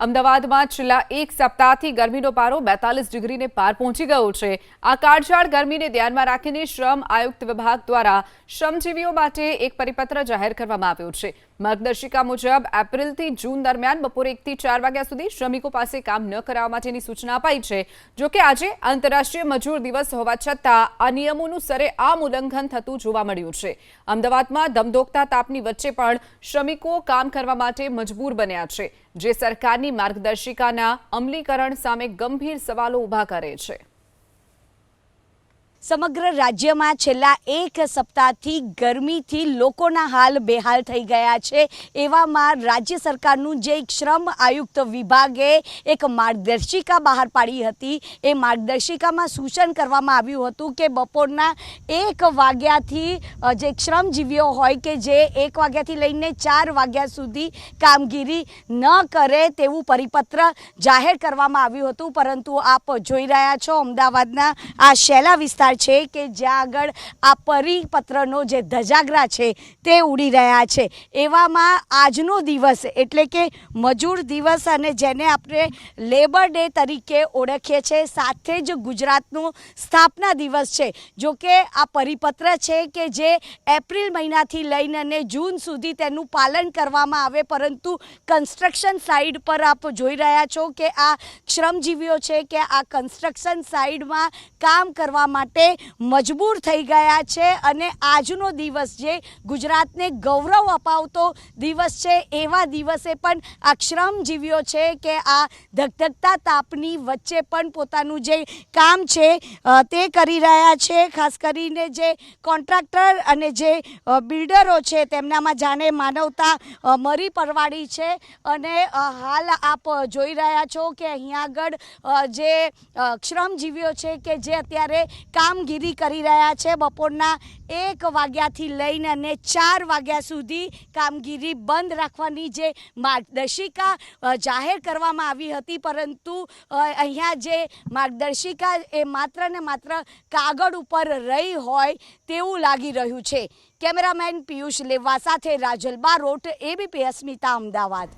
અમદાવાદમાં છેલ્લા એક સપ્તાહથી ગરમીનો પારો 42 ડિગ્રીને પાર પહોંચી ગયો છે। આ કાળઝાળ ગરમીને ધ્યાનમાં રાખીને શ્રમ આયુક્ત વિભાગ દ્વારા શ્રમજીવીઓ માટે એક પરિપત્ર જાહેર કરવામાં આવ્યો છે। માર્ગદર્શિકા મુજબ એપ્રિલથી જૂન દરમિયાન બપોરે 1 થી 4 વાગ્યા સુધી શ્રમિકો પાસે કામ ન કરાવવા માટેની સૂચના અપાઈ છે। જો કે આજે આંતરરાષ્ટ્રીય મજૂર દિવસ હોવા છતાં આ નિયમોનું સરેઆમ ઉલ્લંઘન થતું જોવા મળ્યું છે। અમદાવાદમાં ધમધોકતા તાપની વચ્ચે પણ શ્રમિકો કામ કરવા માટે મજબૂર બન્યા છે, જે સરકારની માર્ગદર્શિકાના અમલીકરણ સામે ગંભીર સવાલો ઊભા કરે છે। સમગ્ર રાજ્યમાં છેલ્લા એક સપ્તાહથી ગરમીથી લોકોના હાલ બેહાલ થઈ ગયા છે। એવામાં રાજ્ય સરકારનું જે શ્રમ આયુક્ત વિભાગે એક માર્ગદર્શિકા બહાર પાડી હતી, એ માર્ગદર્શિકામાં સૂચન કરવામાં આવ્યું હતું કે બપોરના 1 વાગ્યાથી જે શ્રમજીવીઓ હોય કે જે 1 વાગ્યાથી લઈને 4 વાગ્યા સુધી કામગીરી ન કરે તેવું પરિપત્ર જાહેર કરવામાં આવ્યું હતું। પરંતુ આપ જોઈ રહ્યા છો અમદાવાદના આ શેલા વિસ્તાર છે કે જ્યાં આગળ આ પરિપત્રનો જે ધજાગરા છે તે ઉડી રહ્યા છે। એવામાં આજનો દિવસ એટલે કે મજૂર દિવસ અને જેને આપણે લેબર ડે તરીકે ઓળખીએ છીએ, સાથે જ ગુજરાતનો સ્થાપના દિવસ છે। જો કે આ પરિપત્ર છે કે જે એપ્રિલ મહિનાથી લઈને જૂન સુધી તેનું પાલન કરવામાં આવે, પરંતુ કન્સ્ટ્રક્શન સાઇટ પર આપ જોઈ રહ્યા છો કે આ શ્રમજીવીઓ છે કે આ કન્સ્ટ્રક્શન સાઇટમાં કામ કરવા માટે મજબૂર થઈ ગયા છે। અને આજનો દિવસ જે ગુજરાતને ગૌરવ અપાવતો દિવસ છે, એવા દિવસે પણ આ શ્રમજીવીઓ છે કે આ ધગધગતા તાપની વચ્ચે પણ પોતાનું જે કામ છે તે કરી રહ્યા છે। ખાસ કરીને જે કોન્ટ્રાક્ટર અને જે બિલ્ડરો છે તેમનામાં જાણે માનવતા મરી પરવાડી છે। અને હાલ આપ જોઈ રહ્યા છો કે અહીંયા આગળ જે શ્રમજીવીઓ છે કે જે અત્યારે કામગીરી કરી રહ્યા છે, બપોરના 1 વાગ્યાથી લઈને અને 4 વાગ્યા સુધી કામગીરી બંધ રાખવાની જે માર્ગદર્શિકા જાહેર કરવામાં આવી હતી, પરંતુ અહીંયા જે માર્ગદર્શિકા એ માત્ર ને માત્ર કાગળ ઉપર રહી હોય તેવું લાગી રહ્યું છે। કેમેરામેન પિયુષ લેવા સાથે રાજલ બારોટ, ABP અસ્મિતા, અમદાવાદ।